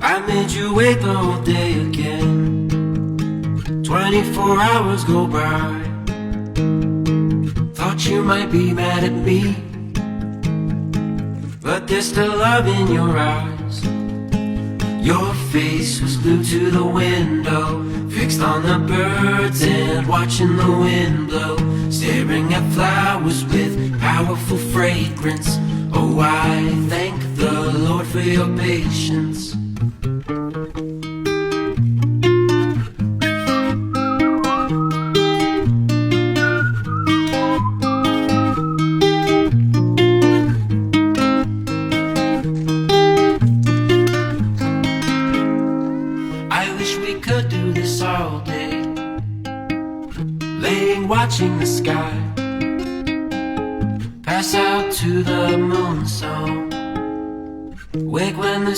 I made you wait the whole day again. 24 hours go by. Thought you might be mad at me, but there's still love in your eyes. Your face was glued to the window, fixed on the birds and watching the wind blow, staring at flowers with powerful fragrance. Oh, I thank the Lord for your patience. I wish we could do this all day, laying watching the sky, pass out to the moon song, wake when the